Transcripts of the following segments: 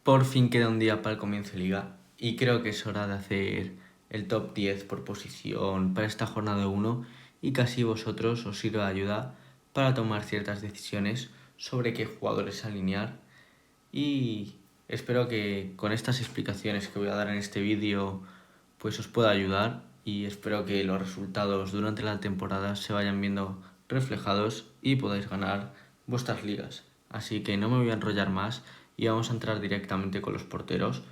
Por fin queda un día para el comienzo de liga y creo que es hora de hacer el top 10 por posición para esta jornada 1 y que así vosotros os sirva de ayuda para tomar ciertas decisiones sobre qué jugadores alinear. Y espero que con estas explicaciones que voy a dar en este vídeo pues os pueda ayudar, y espero que los resultados durante la temporada se vayan viendo reflejados y podáis ganar vuestras ligas. Así que no me voy a enrollar más y vamos a entrar directamente con los porteros.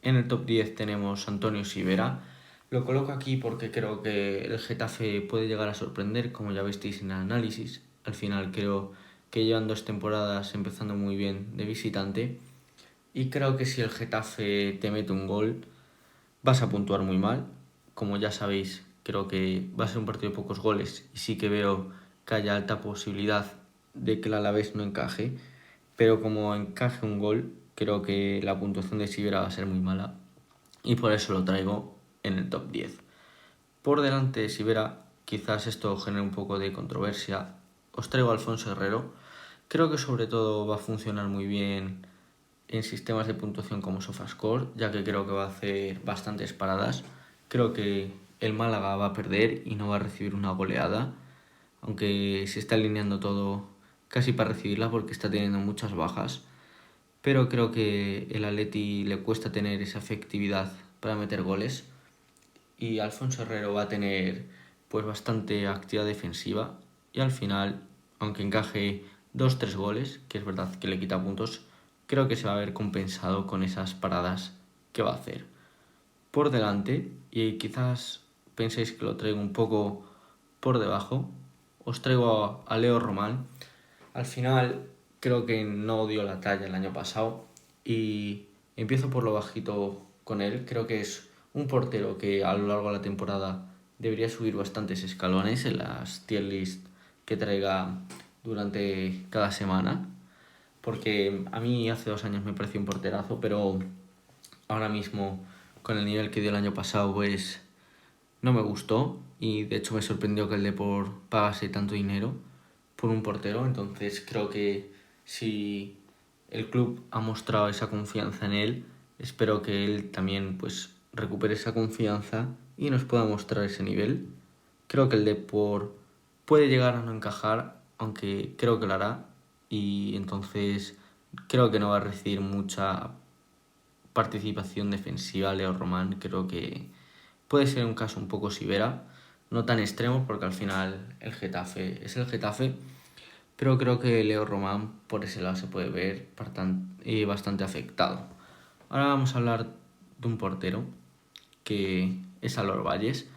En el top 10 tenemos Antonio Sivera. Lo coloco aquí porque creo que el Getafe puede llegar a sorprender, como ya visteis en el análisis. Al final creo que llevan 2 temporadas empezando muy bien de visitante, y creo que si el Getafe te mete un gol vas a puntuar muy mal. Como ya sabéis, creo que va a ser un partido de pocos goles y sí que veo que haya alta posibilidad de que el Alavés no encaje, pero como encaje un gol, creo que la puntuación de Sivera va a ser muy mala y por eso lo traigo en el top 10. Por delante de Sivera, quizás esto genere un poco de controversia, os traigo a Alfonso Herrero. Creo que sobre todo va a funcionar muy bien en sistemas de puntuación como SofaScore, ya que creo que va a hacer bastantes paradas. Creo que el Málaga va a perder y no va a recibir una goleada, aunque se está alineando todo casi para recibirla porque está teniendo muchas bajas. Pero creo que el Atleti le cuesta tener esa efectividad para meter goles, y Alfonso Herrero va a tener pues bastante actividad defensiva, y al final, aunque encaje 2-3 goles, que es verdad que le quita puntos, creo que se va a ver compensado con esas paradas que va a hacer. Por delante, y quizás penséis que lo traigo un poco por debajo, os traigo a Leo Román. Al final creo que no dio la talla el año pasado y empiezo por lo bajito con él. Creo que es un portero que a lo largo de la temporada debería subir bastantes escalones en las tier list que traiga durante cada semana, porque a mí hace 2 años me pareció un porterazo, pero ahora mismo con el nivel que dio el año pasado pues no me gustó, y de hecho me sorprendió que el Depor pagase tanto dinero por un portero. Entonces creo que si el club ha mostrado esa confianza en él, espero que él también pues recupere esa confianza y nos pueda mostrar ese nivel. Creo que el Depor puede llegar a no encajar, aunque creo que lo hará, y entonces creo que no va a recibir mucha participación defensiva Leo Román. Creo que puede ser un caso un poco Sivera, no tan extremo porque al final el Getafe es el Getafe, pero creo que Leo Román por ese lado se puede ver bastante afectado. Ahora vamos a hablar de un portero que es Alor Valles,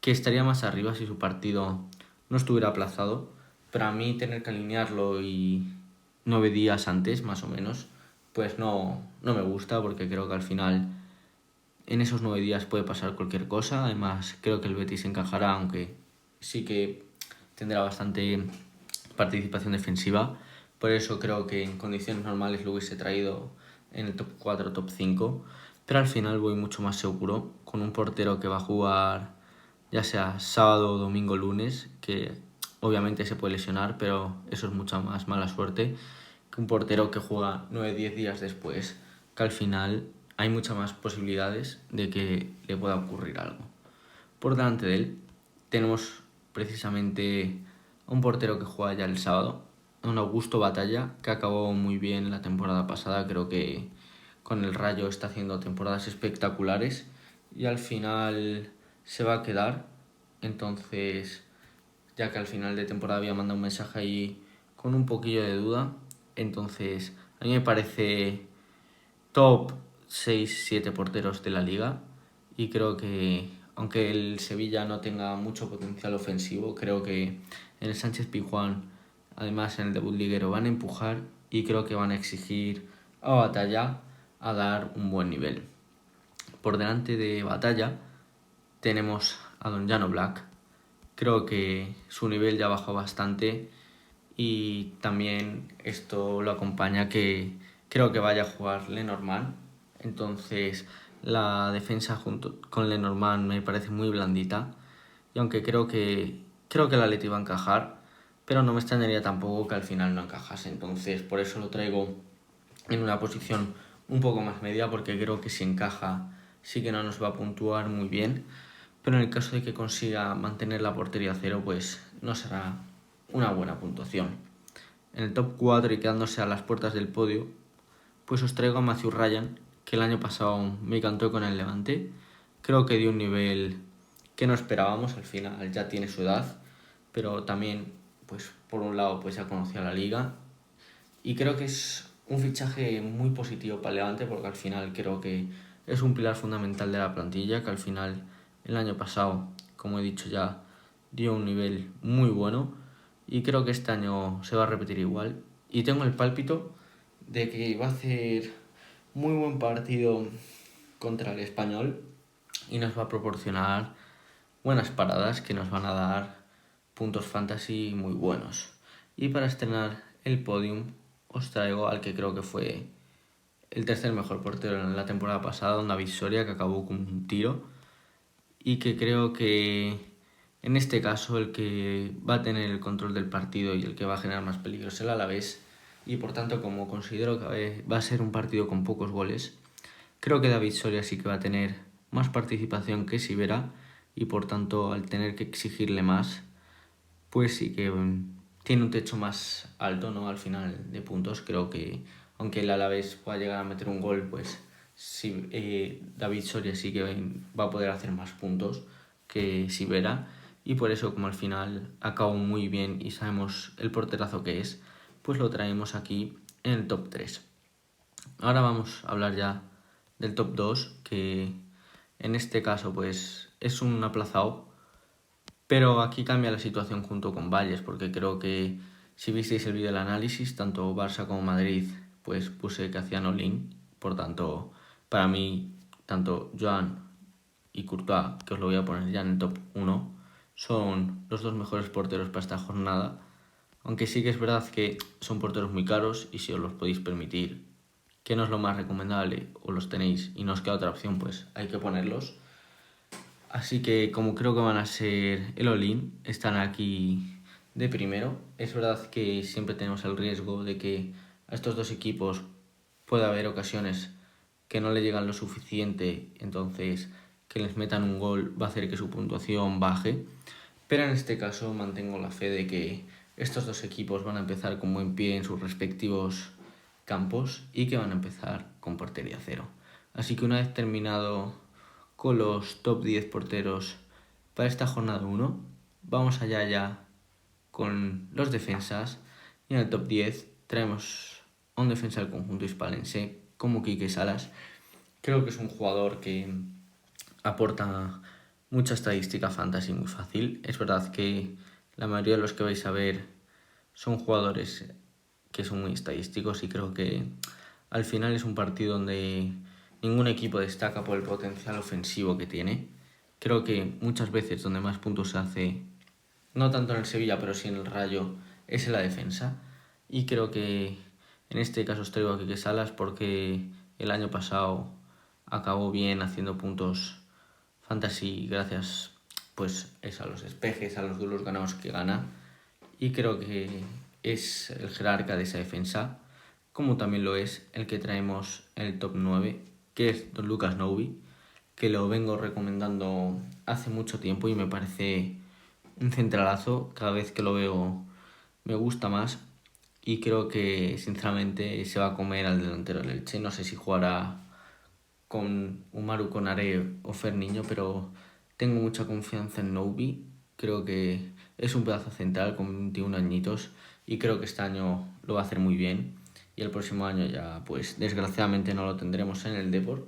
que estaría más arriba si su partido no estuviera aplazado, pero a mí tener que alinearlo y 9 días antes más o menos pues no me gusta, porque creo que al final en esos 9 días puede pasar cualquier cosa. Además creo que el Betis encajará, aunque sí que tendrá bastante participación defensiva. Por eso creo que en condiciones normales lo hubiese traído en el top 4, top 5. Pero al final voy mucho más seguro con un portero que va a jugar ya sea sábado, domingo, lunes, que obviamente se puede lesionar, pero eso es mucha más mala suerte que un portero que juega 9-10 días después, que al final hay muchas más posibilidades de que le pueda ocurrir algo. Por delante de él tenemos precisamente a un portero que juega ya el sábado, un Augusto Batalla, que acabó muy bien la temporada pasada. Creo que con el Rayo está haciendo temporadas espectaculares y al final se va a quedar. Entonces, ya que al final de temporada había mandado un mensaje ahí con un poquillo de duda, entonces a mí me parece top 6-7 porteros de la liga, y creo que aunque el Sevilla no tenga mucho potencial ofensivo, creo que en el Sánchez Pizjuán, además en el debut liguero, van a empujar y creo que van a exigir a Batalla a dar un buen nivel. Por delante de Batalla tenemos a Don Llano Black. Creo que su nivel ya bajó bastante y también esto lo acompaña que creo que vaya a jugar Lenormand. Entonces la defensa junto con Lenormand me parece muy blandita, y aunque creo que el Atleti va a encajar, pero no me extrañaría tampoco que al final no encajase. Entonces por eso lo traigo en una posición un poco más media, porque creo que si encaja sí que no nos va a puntuar muy bien, pero en el caso de que consiga mantener la portería a cero, pues no será una buena puntuación. En el top 4 y quedándose a las puertas del podio, pues os traigo a Matthew Ryan, que el año pasado me encantó con el Levante. Creo que dio un nivel que no esperábamos, al final ya tiene su edad, pero también, pues por un lado, pues ya conocía la liga. Y creo que es un fichaje muy positivo para el Levante, porque al final creo que es un pilar fundamental de la plantilla, que al final el año pasado, como he dicho ya, dio un nivel muy bueno y creo que este año se va a repetir igual. Y tengo el pálpito de que va a hacer muy buen partido contra el Español y nos va a proporcionar buenas paradas que nos van a dar puntos fantasy muy buenos. Y para estrenar el podium os traigo al que creo que fue el tercer mejor portero en la temporada pasada, don David Soria, que acabó con un tiro, y que creo que en este caso el que va a tener el control del partido y el que va a generar más peligro es el Alavés, y por tanto, como considero que va a ser un partido con pocos goles, creo que David Soria sí que va a tener más participación que Sivera, y por tanto, al tener que exigirle más, pues sí que tiene un techo más alto, ¿no? Al final de puntos, creo que aunque el Alavés pueda llegar a meter un gol, pues sí, David Soria sí que va a poder hacer más puntos que Sivera, y por eso, como al final acabó muy bien y sabemos el porterazo que es, pues lo traemos aquí en el top 3. Ahora vamos a hablar ya del top 2, que en este caso pues es un aplazado, pero aquí cambia la situación junto con Valles, porque creo que si visteis el vídeo del análisis, tanto Barça como Madrid, pues puse que hacían all-in. Por tanto, para mí, tanto Joan y Courtois, que os lo voy a poner ya en el top 1, son los dos mejores porteros para esta jornada. Aunque sí que es verdad que son porteros muy caros y si os los podéis permitir, que no es lo más recomendable, o los tenéis y no os queda otra opción, pues hay que ponerlos. Así que como creo que van a ser el all-in, están aquí de primero. Es verdad que siempre tenemos el riesgo de que a estos dos equipos pueda haber ocasiones que no le llegan lo suficiente, entonces que les metan un gol va a hacer que su puntuación baje. Pero en este caso mantengo la fe de que estos dos equipos van a empezar con buen pie en sus respectivos campos y que van a empezar con portería cero. Así que una vez terminado con los top 10 porteros para esta jornada 1, vamos allá ya con los defensas. Y en el top 10 traemos a un defensa del conjunto hispalense como Quique Salas. Creo que es un jugador que aporta mucha estadística fantasy muy fácil. Es verdad que la mayoría de los que vais a ver son jugadores que son muy estadísticos y creo que al final es un partido donde ningún equipo destaca por el potencial ofensivo que tiene. Creo que muchas veces donde más puntos se hace, no tanto en el Sevilla, pero sí en el Rayo, es en la defensa. Y creo que en este caso os traigo a Quique Salas porque el año pasado acabó bien haciendo puntos fantasy gracias pues a los despejes, a los duelos ganados que gana. Y creo que es el jerarca de esa defensa, como también lo es el que traemos en el top 9, que es Don Lucas Novi, que lo vengo recomendando hace mucho tiempo y me parece un centralazo. Cada vez que lo veo me gusta más y creo que sinceramente se va a comer al delantero del Elche. No sé si jugará con Umaru Konaré o Ferniño, pero tengo mucha confianza en Novi. Creo que es un pedazo central con 21 añitos y creo que este año lo va a hacer muy bien. Y el próximo año ya, pues desgraciadamente no lo tendremos en el Depor.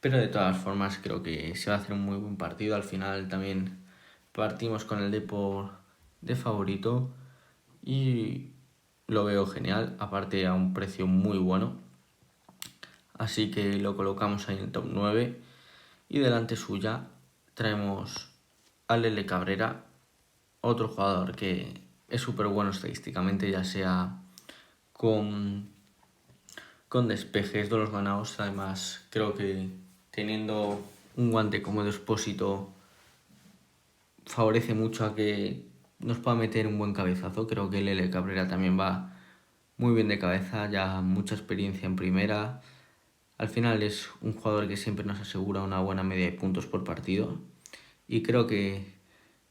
Pero de todas formas creo que se va a hacer un muy buen partido. Al final también partimos con el Depor de favorito y lo veo genial, aparte a un precio muy bueno. Así que lo colocamos ahí en el top 9 y delante suya traemos a Lele Cabrera, otro jugador que es súper bueno estadísticamente, ya sea con despejes de los ganados. Además, creo que teniendo un guante como de Expósito favorece mucho a que nos pueda meter un buen cabezazo. Creo que Lele Cabrera también va muy bien de cabeza, ya mucha experiencia en primera. Al final es un jugador que siempre nos asegura una buena media de puntos por partido y creo que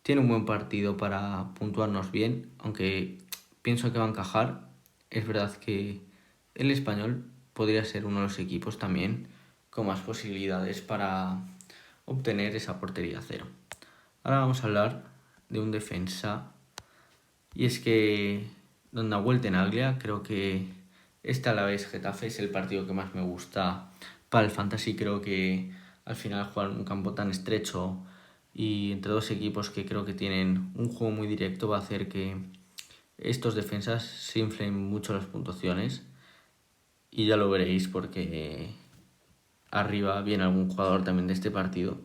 tiene un buen partido para puntuarnos bien, aunque pienso que va a encajar. Es verdad que el Español podría ser uno de los equipos también con más posibilidades para obtener esa portería cero. Ahora vamos a hablar de un defensa, y es que Don Nahuel Tenaglia, creo que este Alavés Getafe es el partido que más me gusta para el fantasy. Creo que al final jugar en un campo tan estrecho y entre dos equipos que creo que tienen un juego muy directo va a hacer que estos defensas se inflen mucho las puntuaciones, y ya lo veréis porque arriba viene algún jugador también de este partido.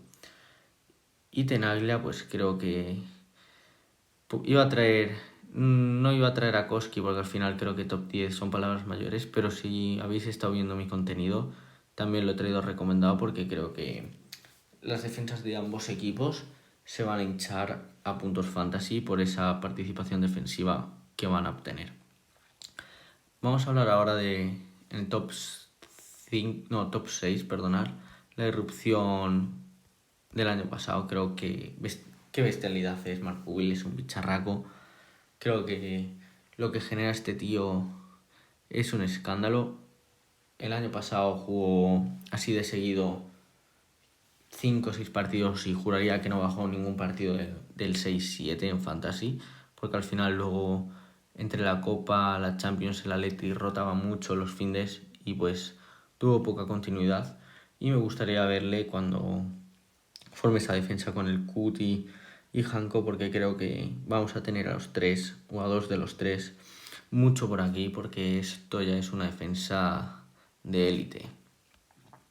Y Tenaglia pues creo que no iba a traer a Koski porque al final creo que top 10 son palabras mayores, pero si habéis estado viendo mi contenido también lo he traído recomendado porque creo que las defensas de ambos equipos se van a hinchar a puntos fantasy por esa participación defensiva que van a obtener. Vamos a hablar ahora de en el top 6, la irrupción del año pasado. Creo que qué bestialidad es Mark Will, es un bicharraco. Creo que lo que genera este tío es un escándalo. El año pasado jugó así de seguido 5 o 6 partidos y juraría que no bajó ningún partido del 6-7 en Fantasy, porque al final luego entre la Copa, la Champions, el Atleti rotaba mucho los findes y pues tuvo poca continuidad, y me gustaría verle cuando forme esa defensa con el Cuti y Hanko, porque creo que vamos a tener a los tres o a dos de los tres mucho por aquí, porque esto ya es una defensa de élite.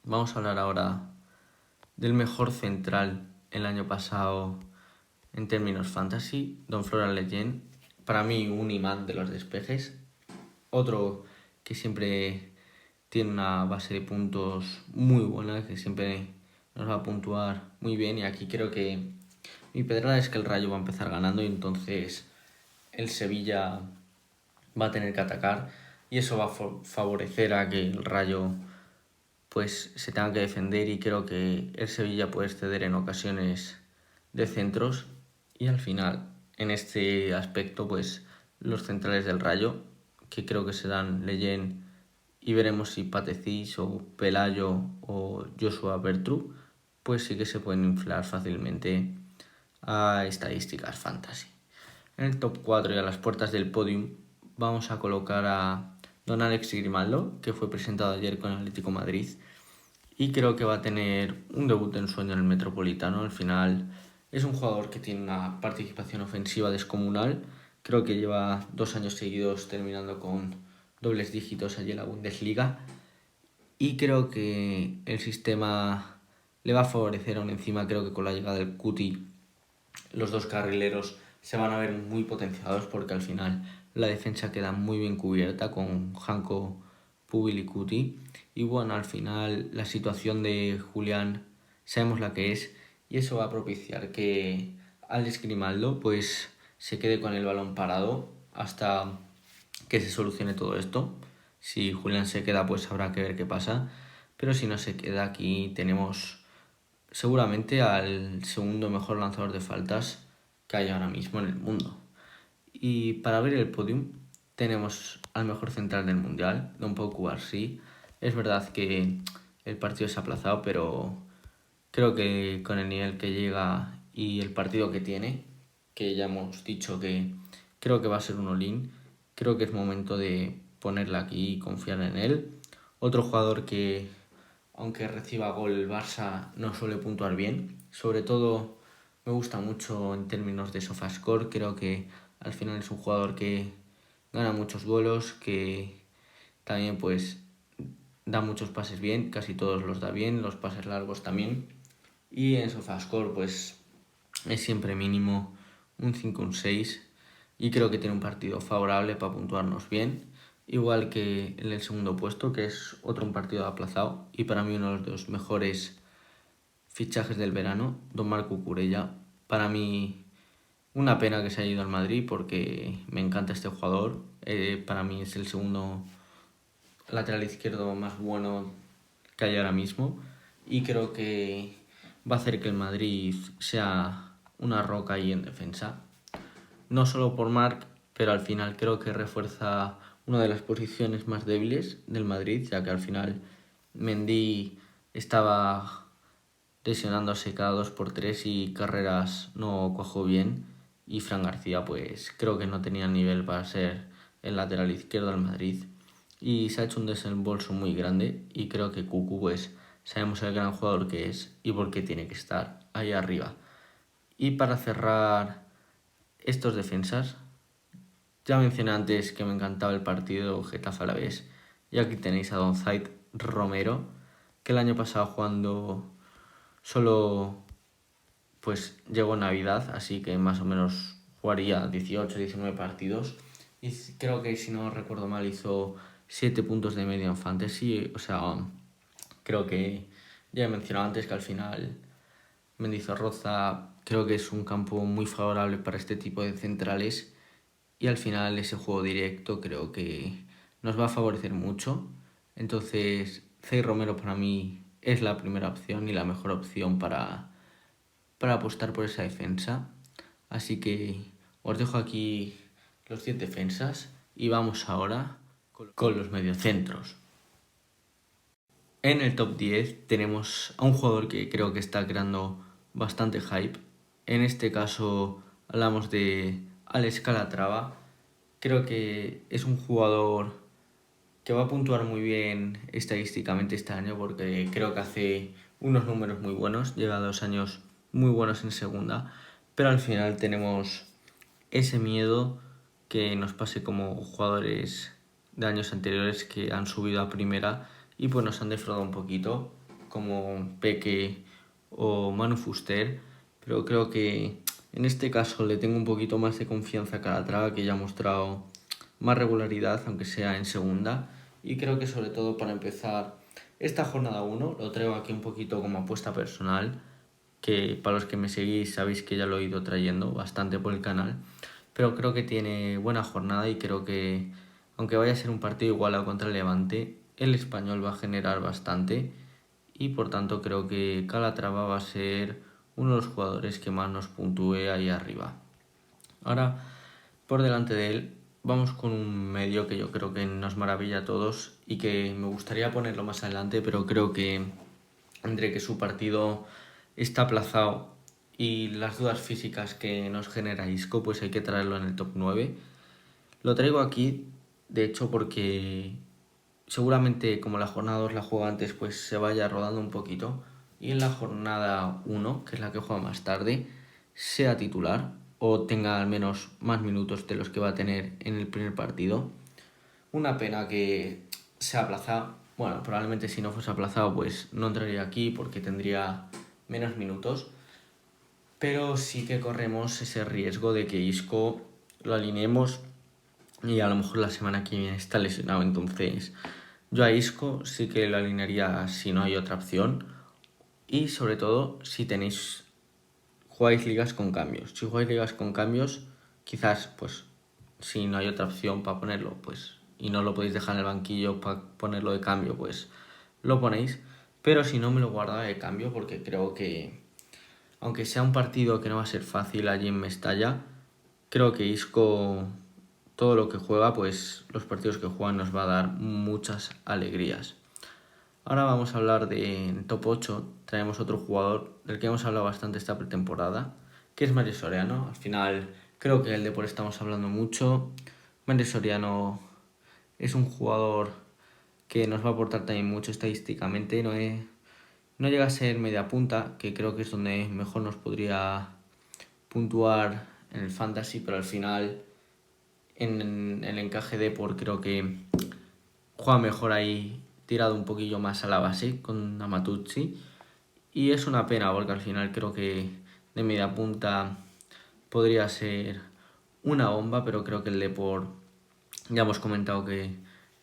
Vamos a hablar ahora del mejor central el año pasado en términos fantasy, Don Floral Legend. Para mí un imán de los despejes, otro que siempre tiene una base de puntos muy buena, que siempre nos va a puntuar muy bien, y aquí creo que mi pedrada es que el Rayo va a empezar ganando y entonces el Sevilla va a tener que atacar, y eso va a favorecer a que el Rayo pues se tenga que defender, y creo que el Sevilla puede exceder en ocasiones de centros, y al final en este aspecto pues los centrales del Rayo, que creo que serán Leyen, y veremos si Patecís o Pelayo o Joshua Bertru, pues sí que se pueden inflar fácilmente a estadísticas fantasy. En el top 4 y a las puertas del podium vamos a colocar a Don Alex Grimaldo, que fue presentado ayer con el Atlético de Madrid y creo que va a tener un debut en sueño en el Metropolitano. Al final es un jugador que tiene una participación ofensiva descomunal. Creo que lleva 2 años seguidos terminando con dobles dígitos allí en la Bundesliga, y creo que el sistema le va a favorecer aún encima. Creo que con la llegada del Cuti los dos carrileros se van a ver muy potenciados, porque al final la defensa queda muy bien cubierta con Hanko, Pubil y Cuti. Y bueno, al final la situación de Julián sabemos la que es, y eso va a propiciar que Alex Grimaldo pues se quede con el balón parado hasta que se solucione todo esto. Si Julián se queda pues habrá que ver qué pasa, pero si no se queda, aquí tenemos seguramente al segundo mejor lanzador de faltas que hay ahora mismo en el mundo. Y para abrir el podium tenemos al mejor central del mundial, Don Pau Cubarsí. Es verdad que el partido se ha aplazado, pero creo que con el nivel que llega y el partido que tiene, que ya hemos dicho que creo que va a ser un all-in, creo que es momento de ponerla aquí y confiar en él. Otro jugador que, aunque reciba gol el Barça, no suele puntuar bien. Sobre todo me gusta mucho en términos de SofaScore. Creo que al final es un jugador que gana muchos golos, que también pues da muchos pases bien, casi todos los da bien, los pases largos también. Y en SofaScore pues es siempre mínimo un 5 un 6, y creo que tiene un partido favorable para puntuarnos bien, igual que en el segundo puesto, que es otro un partido aplazado y para mí uno de los mejores fichajes del verano, Don Marco Cucurella. Para mí Una pena que se haya ido al Madrid porque me encanta este jugador. Para mí es el segundo lateral izquierdo más bueno que hay ahora mismo y creo que va a hacer que el Madrid sea una roca ahí en defensa. No solo por Marc, pero al final creo que refuerza una de las posiciones más débiles del Madrid, ya que al final Mendy estaba lesionándose cada 2 por 3 y Carreras no cuajó bien y Fran García pues creo que no tenía nivel para ser el lateral izquierdo del Madrid y se ha hecho un desembolso muy grande y creo que Cucu pues sabemos el gran jugador que es y por qué tiene que estar ahí arriba. Y para cerrar estos defensas, ya mencioné antes que me encantaba el partido Getafe-Alavés y aquí tenéis a Don Zayt Romero, que el año pasado jugando solo pues llegó Navidad, así que más o menos jugaría 18-19 partidos y creo que si no recuerdo mal hizo 7 puntos de media en Fantasy, o sea, creo que ya he mencionado antes que al final Mendizorroza creo que es un campo muy favorable para este tipo de centrales y al final ese juego directo creo que nos va a favorecer mucho. Entonces, Zay Romero para mí es la primera opción y la mejor opción para apostar por esa defensa. Así que os dejo aquí los 10 defensas y vamos ahora con los mediocentros. En el top 10 tenemos a un jugador que creo que está creando bastante hype. En este caso hablamos de Alex Calatrava. Creo que es un jugador que va a puntuar muy bien estadísticamente este año porque creo que hace unos números muy buenos, llega a 2 años muy buenos en segunda, pero al final tenemos ese miedo que nos pase como jugadores de años anteriores que han subido a primera y pues nos han defraudado un poquito, como Peque o Manu Fuster, pero creo que en este caso le tengo un poquito más de confianza a Calatrava, que ya ha mostrado más regularidad, aunque sea en segunda, y creo que sobre todo para empezar esta jornada 1 lo traigo aquí un poquito como apuesta personal, que para los que me seguís sabéis que ya lo he ido trayendo bastante por el canal, pero creo que tiene buena jornada y creo que aunque vaya a ser un partido igualado contra el Levante, el Español va a generar bastante y por tanto creo que Calatrava va a ser uno de los jugadores que más nos puntúe ahí arriba. Ahora, por delante de él, vamos con un medio que yo creo que nos maravilla a todos y que me gustaría ponerlo más adelante, pero creo que entre que su partido está aplazado y las dudas físicas que nos genera Isco, pues hay que traerlo en el top 9. Lo traigo aquí, de hecho, porque seguramente como la jornada 2 la juega antes, pues se vaya rodando un poquito y en la jornada 1, que es la que juega más tarde, sea titular o tenga al menos más minutos de los que va a tener en el primer partido. Una pena que se aplaza. Bueno, probablemente si no fuese aplazado pues no entraría aquí porque tendría menos minutos. Pero sí que corremos ese riesgo de que Isco lo alineemos y a lo mejor la semana que viene está lesionado. Entonces yo a Isco sí que lo alinearía si no hay otra opción. Y sobre todo si jugáis ligas con cambios. Si jugáis ligas con cambios, quizás pues si no hay otra opción para ponerlo, pues y no lo podéis dejar en el banquillo para ponerlo de cambio, pues lo ponéis. Pero si no, me lo guardaba de cambio porque creo que, aunque sea un partido que no va a ser fácil allí en Mestalla, creo que Isco, todo lo que juega, pues los partidos que juegan nos va a dar muchas alegrías. Ahora vamos a hablar de top 8. Traemos otro jugador del que hemos hablado bastante esta pretemporada, que es Mario Soriano. Al final creo que el Depor estamos hablando mucho. Mario Soriano es un jugador que nos va a aportar también mucho estadísticamente. No llega a ser media punta, que creo que es donde mejor nos podría puntuar en el fantasy, pero al final en el encaje Depor creo que juega mejor ahí tirado un poquillo más a la base con Amatuzzi y es una pena porque al final creo que de media punta podría ser una bomba, pero creo que el Depor ya hemos comentado que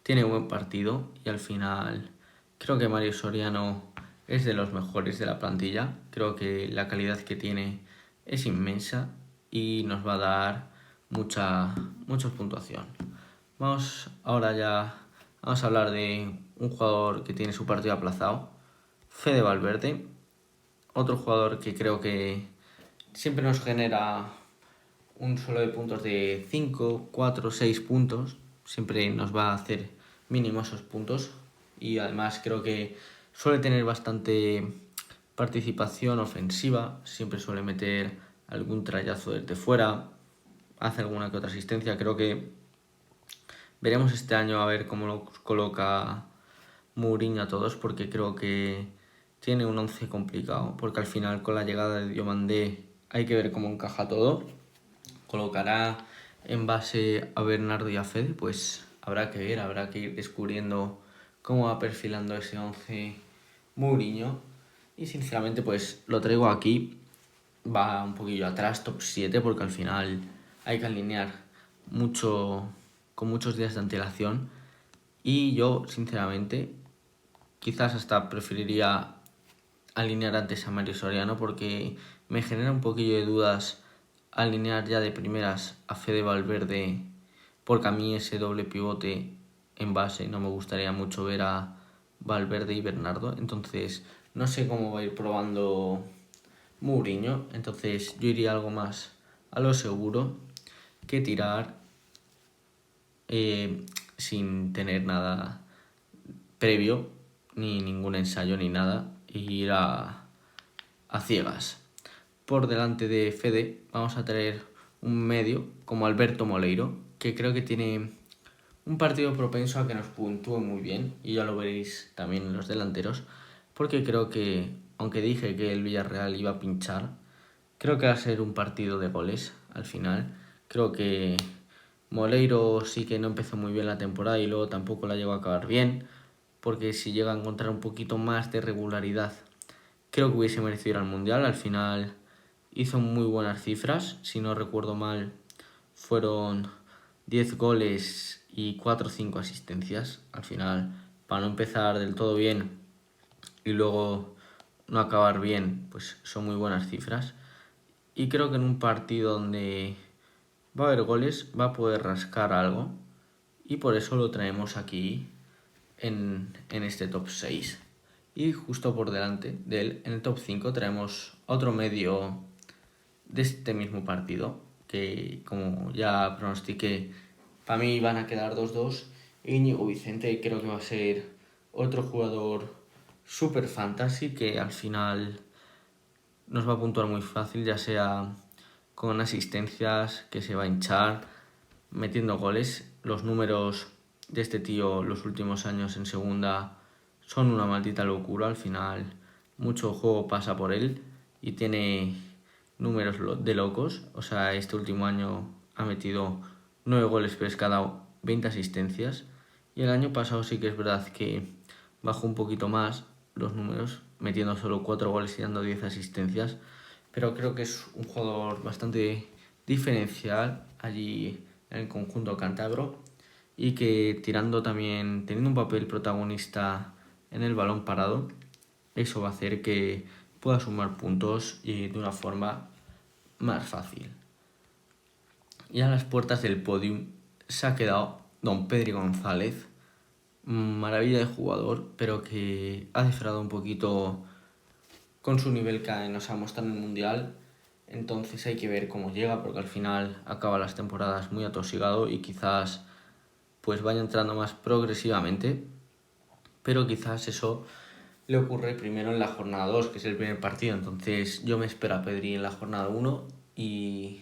tiene buen partido y al final creo que Mario Soriano es de los mejores de la plantilla. Creo que la calidad que tiene es inmensa y nos va a dar mucha puntuación. Vamos a hablar de un jugador que tiene su partido aplazado, Fede Valverde, otro jugador que creo que siempre nos genera un solo de puntos de 5, 4, 6 puntos. Siempre nos va a hacer mínimo esos puntos. Y además creo que suele tener bastante participación ofensiva. Siempre suele meter algún trayazo desde fuera. Hace alguna que otra asistencia. Creo que veremos este año a ver cómo lo coloca Mourinho a todos. Porque creo que tiene un 11 complicado. Porque al final con la llegada de Diomandé hay que ver cómo encaja todo. Colocará en base a Bernardo y a Fede, pues habrá que ver, habrá que ir descubriendo cómo va perfilando ese 11 Mourinho. Y sinceramente pues lo traigo aquí, va un poquillo atrás, top 7, porque al final hay que alinear mucho, con muchos días de antelación. Y yo sinceramente quizás hasta preferiría alinear antes a Mario Soriano, porque me genera un poquillo de dudas alinear ya de primeras a Fede Valverde, porque a mí ese doble pivote en base no me gustaría mucho ver a Valverde y Bernardo. Entonces no sé cómo va a ir probando Mourinho. Entonces yo iría algo más a lo seguro, que tirar sin tener nada previo, ni ningún ensayo ni nada, e ir a ciegas. Por delante de Fede vamos a tener un medio como Alberto Moleiro, que creo que tiene un partido propenso a que nos puntúe muy bien, y ya lo veréis también en los delanteros, porque creo que, aunque dije que el Villarreal iba a pinchar, creo que va a ser un partido de goles al final. Creo que Moleiro sí que no empezó muy bien la temporada y luego tampoco la llegó a acabar bien, porque si llega a encontrar un poquito más de regularidad, creo que hubiese merecido ir al Mundial. Al final hizo muy buenas cifras, si no recuerdo mal, fueron 10 goles y 4 o 5 asistencias. Al final, para no empezar del todo bien y luego no acabar bien, pues son muy buenas cifras. Y creo que en un partido donde va a haber goles, va a poder rascar algo. Y por eso lo traemos aquí en este top 6. Y justo por delante de él, en el top 5, traemos otro medio de este mismo partido, que como ya pronostiqué, para mí van a quedar 2-2. Íñigo Vicente creo que va a ser otro jugador super fantasy, que al final nos va a puntuar muy fácil, ya sea con asistencias, que se va a hinchar, metiendo goles. Los números de este tío los últimos años en segunda son una maldita locura. Al final mucho juego pasa por él y tiene números de locos. O sea, este último año ha metido 9 goles, pero es que ha dado 20 asistencias. Y el año pasado sí que es verdad que bajó un poquito más los números, metiendo solo 4 goles y dando 10 asistencias. Pero creo que es un jugador bastante diferencial allí en el conjunto cántabro, y que tirando también, teniendo un papel protagonista en el balón parado, eso va a hacer que pueda sumar puntos y de una forma más fácil. Y a las puertas del podium se ha quedado don Pedri González, maravilla de jugador, pero que ha defraudado un poquito con su nivel que nos ha mostrado en el Mundial. Entonces hay que ver cómo llega, porque al final acaba las temporadas muy atosigado y quizás pues vaya entrando más progresivamente, pero quizás eso le ocurre primero en la jornada 2, que es el primer partido. Entonces yo me espero a Pedri en la jornada 1 y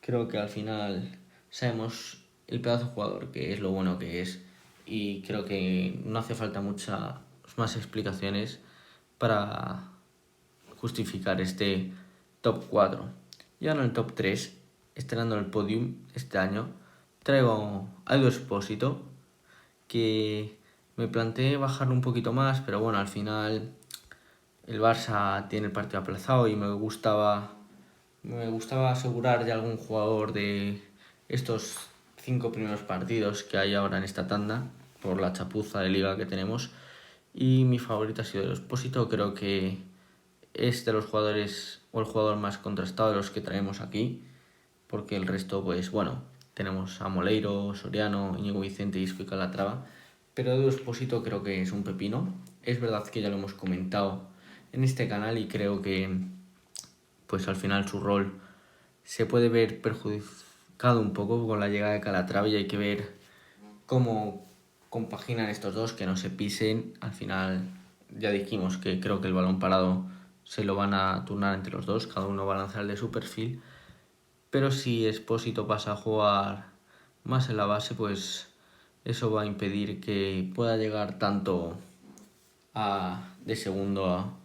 creo que al final sabemos el pedazo de jugador que es, lo bueno que es, y creo que no hace falta muchas más explicaciones para justificar este top 4. Y ahora en el top 3, estrenando el podium este año, traigo a Edu Expósito, que me planteé bajarlo un poquito más, pero bueno, al final el Barça tiene el partido aplazado y me gustaba asegurar ya algún jugador de estos 5 primeros partidos que hay ahora en esta tanda, por la chapuza de liga que tenemos. Y mi favorito ha sido el Expósito. Creo que es de los jugadores, o el jugador más contrastado de los que traemos aquí. porque el resto, pues bueno, tenemos a Moleiro, Soriano, Íñigo Vicente, Isco y Calatrava, pero Edu Expósito creo que es un pepino. Es verdad que ya lo hemos comentado en este canal y creo que pues al final su rol se puede ver perjudicado un poco con la llegada de Calatrava y hay que ver cómo compaginan estos dos, que no se pisen. Al final ya dijimos que creo que el balón parado se lo van a turnar entre los dos, cada uno va a lanzar el de su perfil, pero si Expósito pasa a jugar más en la base, pues eso va a impedir que pueda llegar tanto de segundo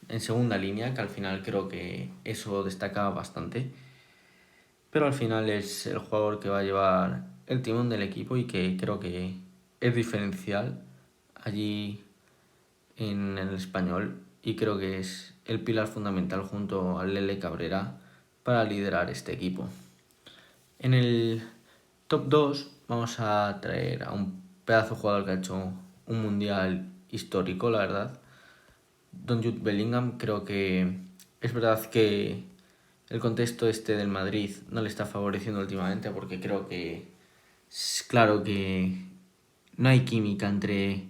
en segunda línea, que al final creo que eso destaca bastante. Pero al final es el jugador que va a llevar el timón del equipo y que creo que es diferencial allí en el Español y creo que es el pilar fundamental junto al Lele Cabrera para liderar este equipo. En el top 2 vamos a traer a un pedazo de jugador que ha hecho un mundial histórico, la verdad. Don Jude Bellingham, creo que es verdad que el contexto este del Madrid no le está favoreciendo últimamente porque creo que es claro que no hay química entre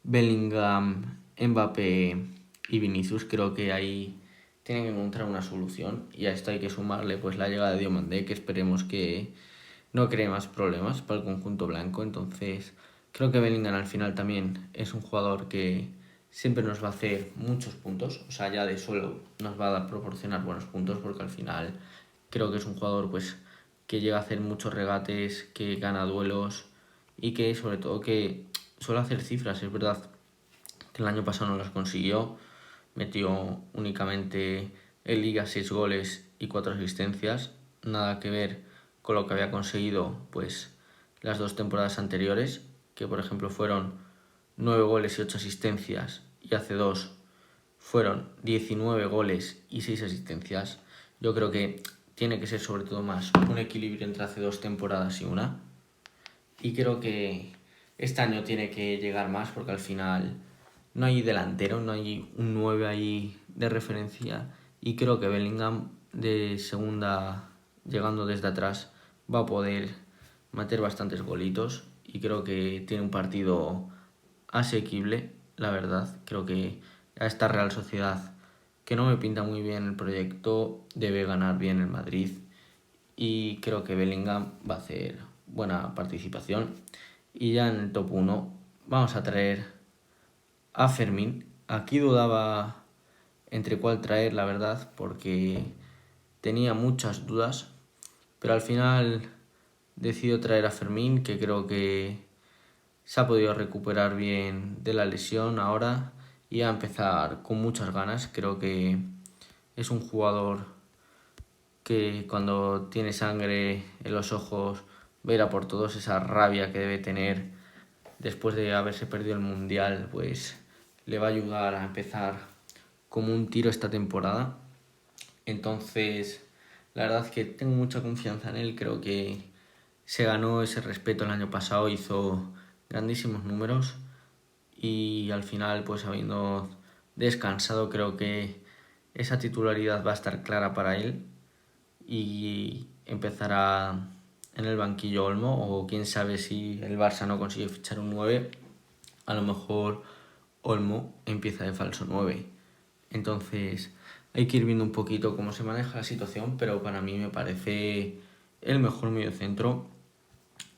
Bellingham, Mbappé y Vinicius. Creo que ahí tienen que encontrar una solución y a esto hay que sumarle pues la llegada de Diomandé, que esperemos que no cree más problemas para el conjunto blanco. Entonces creo que Bellingham al final también es un jugador que siempre nos va a hacer muchos puntos, o sea, ya de suelo nos va a proporcionar buenos puntos porque al final creo que es un jugador pues que llega a hacer muchos regates, que gana duelos y que sobre todo que suele hacer cifras. Es verdad que el año pasado no las consiguió, metió únicamente en Liga 6 goles y 4 asistencias, nada que ver con lo que había conseguido pues las 2 temporadas anteriores, que por ejemplo fueron 9 goles y 8 asistencias, y hace 2 fueron 19 goles y 6 asistencias. Yo creo que tiene que ser sobre todo más un equilibrio entre hace 2 temporadas y una. Y creo que este año tiene que llegar más porque al final no hay delantero, no hay un 9 ahí de referencia. Y creo que Bellingham de segunda, llegando desde atrás, va a poder meter bastantes golitos. Y creo que tiene un partido asequible, la verdad. Creo que a esta Real Sociedad, que no me pinta muy bien el proyecto, debe ganar bien el Madrid. Y creo que Bellingham va a hacer buena participación. Y ya en el top 1 vamos a traer a Fermín. Aquí dudaba entre cuál traer, la verdad, porque tenía muchas dudas, pero al final decido traer a Fermín, que creo que se ha podido recuperar bien de la lesión ahora y a empezar con muchas ganas. Creo que es un jugador que cuando tiene sangre en los ojos verá por todos, esa rabia que debe tener después de haberse perdido el Mundial, pues le va a ayudar a empezar como un tiro esta temporada. Entonces, la verdad es que tengo mucha confianza en él. Creo que se ganó ese respeto el año pasado, hizo grandísimos números y al final, pues habiendo descansado, creo que esa titularidad va a estar clara para él y empezará en el banquillo Olmo, o quién sabe si el Barça no consigue fichar un 9, a lo mejor Olmo empieza de falso 9. Entonces hay que ir viendo un poquito cómo se maneja la situación, pero para mí me parece el mejor mediocentro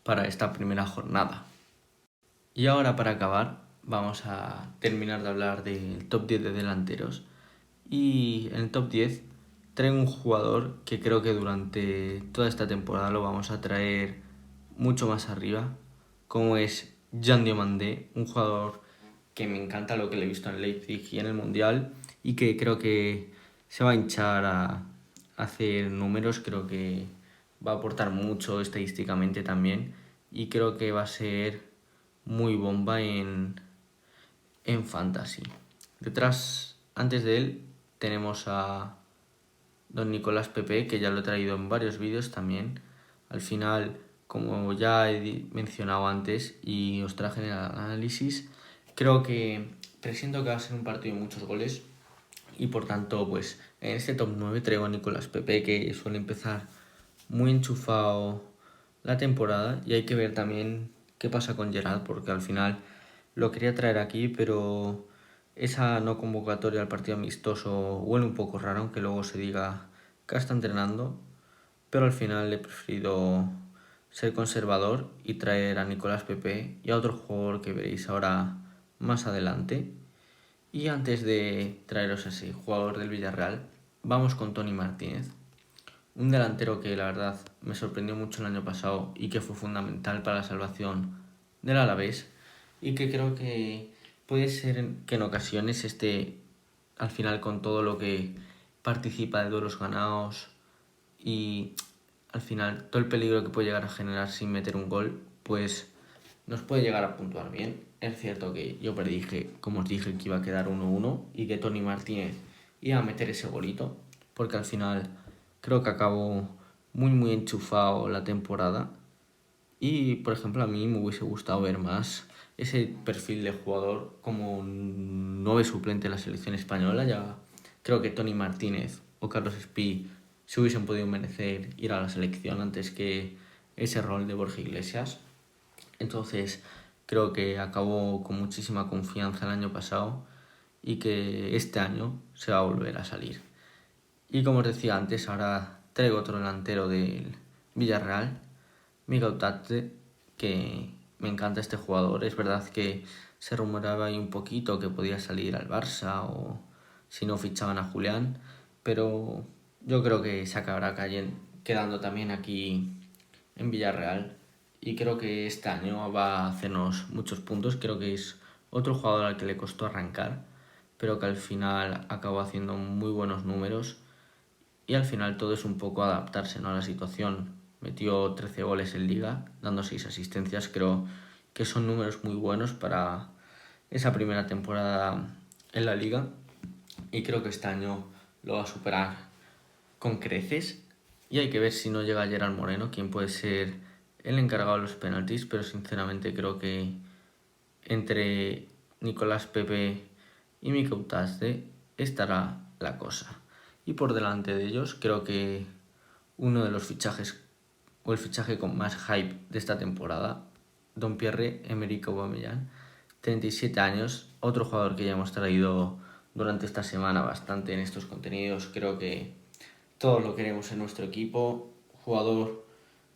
para esta primera jornada. Y ahora para acabar vamos a terminar de hablar del top 10 de delanteros. Y en el top 10 traigo un jugador que creo que durante toda esta temporada lo vamos a traer mucho más arriba, como es Jan Diomandé, un jugador que me encanta lo que le he visto en Leipzig y en el Mundial y que creo que se va a hinchar a hacer números. Creo que va a aportar mucho estadísticamente también y creo que va a ser muy bomba en Fantasy. Detrás, antes de él, tenemos a don Nicolás Pepe, que ya lo he traído en varios vídeos también. Al final, como ya he mencionado antes y os traje en el análisis, creo que presiento que va a ser un partido de muchos goles y por tanto, pues en este top 9 traigo a Nicolás Pepe, que suele empezar muy enchufado la temporada y hay que ver también qué pasa con Gerard, porque al final lo quería traer aquí, pero esa no convocatoria al partido amistoso huele un poco raro, aunque luego se diga que está entrenando, pero al final he preferido ser conservador y traer a Nicolás Pepe y a otro jugador que veréis ahora más adelante. Y antes de traeros a ese jugador del Villarreal, vamos con Toni Martínez, un delantero que la verdad me sorprendió mucho el año pasado y que fue fundamental para la salvación del Alavés y que creo que puede ser que en ocasiones esté al final con todo lo que participa de duelos ganados y al final todo el peligro que puede llegar a generar sin meter un gol, pues nos puede llegar a puntuar bien. Es cierto que yo predije, como os dije, que iba a quedar 1-1 y que Toni Martínez iba a meter ese golito, porque al final creo que acabó muy enchufado la temporada y, por ejemplo, a mí me hubiese gustado ver más ese perfil de jugador como 9 suplente en la selección española. Ya creo que Toni Martínez o Carlos Espí se hubiesen podido merecer ir a la selección antes que ese rol de Borja Iglesias. Entonces creo que acabó con muchísima confianza el año pasado y que este año se va a volver a salir. Y como os decía antes, ahora traigo otro delantero del Villarreal, Miguel Tate, que me encanta este jugador. Es verdad que se rumoraba ahí un poquito que podía salir al Barça o si no fichaban a Julián, pero yo creo que se acabará quedando también aquí en Villarreal y creo que este año va a hacernos muchos puntos. Creo que es otro jugador al que le costó arrancar, pero que al final acabó haciendo muy buenos números y al final todo es un poco adaptarse, ¿no?, a la situación. Metió 13 goles en Liga, dando 6 asistencias. Creo que son números muy buenos para esa primera temporada en la Liga. Y creo que este año lo va a superar con creces. Y hay que ver si no llega Gerard Moreno, quien puede ser el encargado de los penaltis. Pero sinceramente creo que entre Nicolás Pepe y Mikel Tasde estará la cosa. Y por delante de ellos creo que uno de los fichajes o el fichaje con más hype de esta temporada, Don Pierre-Emerick Aubameyang, 37 años, otro jugador que ya hemos traído durante esta semana bastante en estos contenidos. Creo que todos lo queremos en nuestro equipo, jugador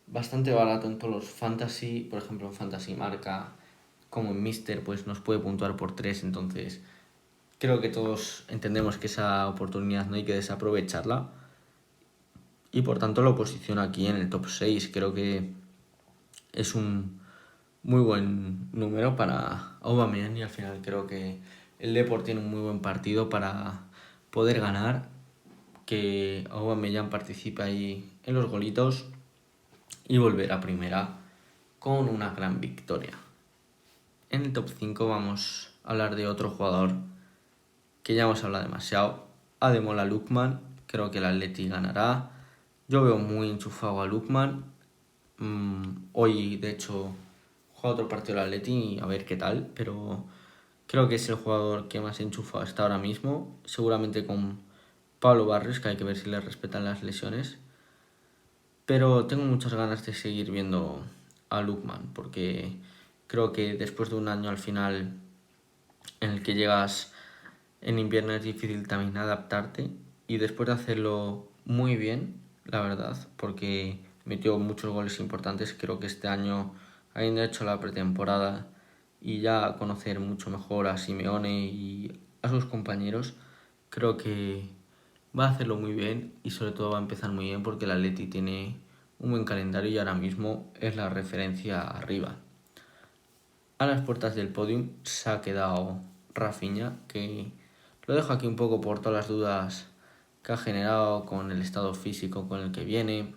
bastante barato en todos los fantasy, por ejemplo en Fantasy Marca como en Mister, pues nos puede puntuar por 3, entonces creo que todos entendemos que esa oportunidad no hay que desaprovecharla y por tanto lo posiciona aquí en el top 6. Creo que es un muy buen número para Aubameyang y al final creo que el Depor tiene un muy buen partido para poder ganar, que Aubameyang participe ahí en los golitos y volver a primera con una gran victoria. En el top 5 vamos a hablar de otro jugador que ya hemos hablado demasiado, Ademola Lookman. Creo que el Atleti ganará. Yo veo muy enchufado a Lookman. Hoy, de hecho, juega otro partido del Atleti a ver qué tal, pero creo que es el jugador que más enchufado está ahora mismo, seguramente con Pablo Barrios, que hay que ver si le respetan las lesiones. Pero tengo muchas ganas de seguir viendo a Lookman, porque creo que después de un año al final en el que llegas en invierno es difícil también adaptarte y después de hacerlo muy bien, la verdad, porque metió muchos goles importantes, creo que este año, habiendo hecho la pretemporada y ya conocer mucho mejor a Simeone y a sus compañeros, creo que va a hacerlo muy bien y sobre todo va a empezar muy bien porque el Atleti tiene un buen calendario y ahora mismo es la referencia arriba. A las puertas del podium se ha quedado Rafinha, que lo dejo aquí un poco por todas las dudas que ha generado con el estado físico con el que viene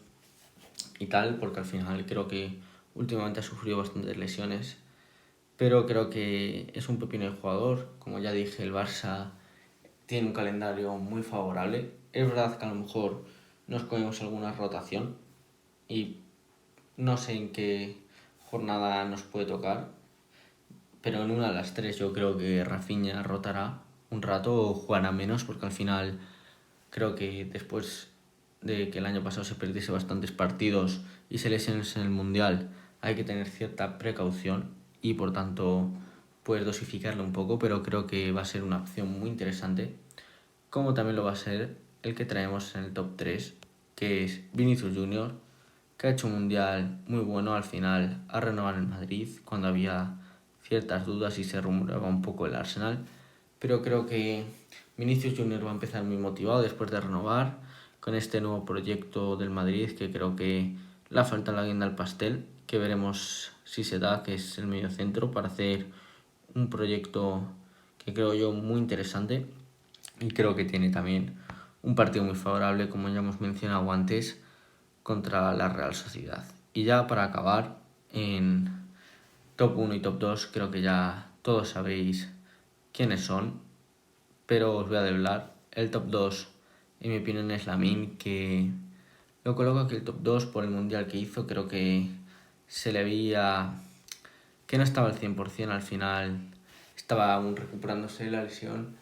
y tal, porque al final creo que últimamente ha sufrido bastantes lesiones, pero creo que es un pepino de jugador. Como ya dije, el Barça tiene un calendario muy favorable. Es verdad que a lo mejor nos comemos alguna rotación y no sé en qué jornada nos puede tocar, pero en una de las tres yo creo que Rafinha rotará un rato o jugará menos, porque al final creo que después de que el año pasado se perdiese bastantes partidos y se lesionase en el Mundial, hay que tener cierta precaución y por tanto pues dosificarlo un poco, pero creo que va a ser una opción muy interesante, como también lo va a ser el que traemos en el top 3, que es Vinicius Junior, que ha hecho un Mundial muy bueno. Al final ha renovado en el Madrid cuando había ciertas dudas y se rumoreaba un poco el Arsenal, pero creo que Vinicius Junior va a empezar muy motivado después de renovar con este nuevo proyecto del Madrid, que creo que le falta la guinda al pastel, que veremos si se da, que es el medio centro, para hacer un proyecto que creo yo muy interesante, y creo que tiene también un partido muy favorable, como ya hemos mencionado antes, contra la Real Sociedad. Y ya para acabar, en top 1 y top 2 creo que ya todos sabéis quiénes son, pero os voy a develar. El top 2, en mi opinión, es Lamine, que lo coloco aquí el top 2 por el Mundial que hizo. Creo que se le veía que no estaba al 100% al final, estaba aún recuperándose de la lesión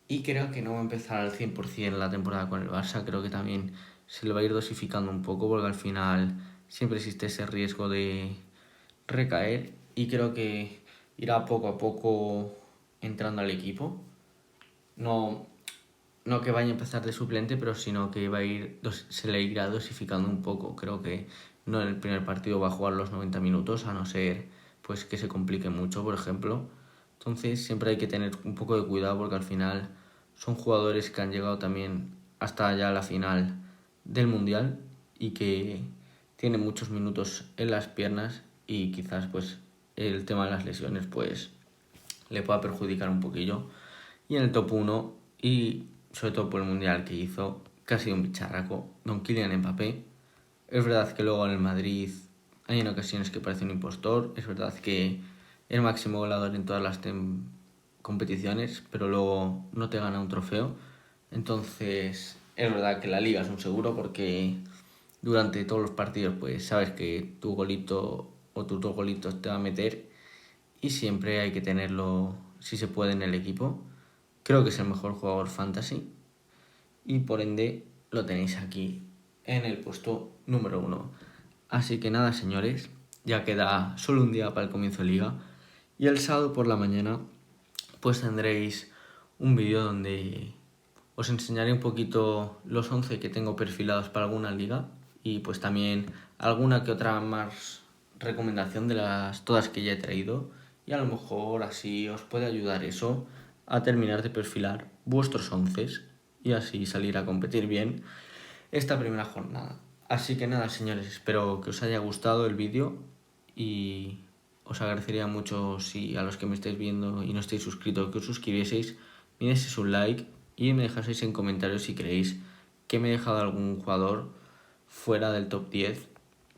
y creo que no va a empezar al 100% la temporada con el Barça. Creo que también se le va a ir dosificando un poco porque al final siempre existe ese riesgo de recaer y creo que irá poco a poco entrando al equipo. No, no que vaya a empezar de suplente, pero sino que se le irá dosificando un poco. Creo que no en el primer partido va a jugar los 90 minutos, a no ser pues que se complique mucho, por ejemplo. Entonces siempre hay que tener un poco de cuidado porque al final son jugadores que han llegado también hasta ya la final del Mundial y que tienen muchos minutos en las piernas y quizás pues el tema de las lesiones pues le pueda perjudicar un poquillo. Y en el top 1, y sobre todo por el Mundial que hizo, que ha sido un bicharraco, don Kylian Mbappé. Es verdad que luego en el Madrid hay en ocasiones que parece un impostor, es verdad que es máximo goleador en todas las competiciones, pero luego no te gana un trofeo. Entonces es verdad que la liga es un seguro porque durante todos los partidos pues sabes que tu golito o tus dos golitos te va a meter y siempre hay que tenerlo si se puede en el equipo. Creo que es el mejor jugador fantasy y por ende lo tenéis aquí en el puesto número 1. Así que nada, señores, ya queda solo un día para el comienzo de liga y el sábado por la mañana pues tendréis un vídeo donde os enseñaré un poquito los 11 que tengo perfilados para alguna liga y pues también alguna que otra más recomendación de las todas que ya he traído, y a lo mejor así os puede ayudar eso a terminar de perfilar vuestros 11 y así salir a competir bien esta primera jornada. Así que nada, señores, espero que os haya gustado el vídeo y os agradecería mucho si a los que me estáis viendo y no estáis suscritos que os suscribieseis, me deis un like y me dejaseis en comentarios si creéis que me he dejado algún jugador fuera del top 10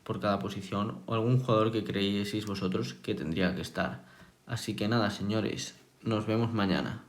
por cada posición o algún jugador que creíseis vosotros que tendría que estar. Así que nada, señores, nos vemos mañana.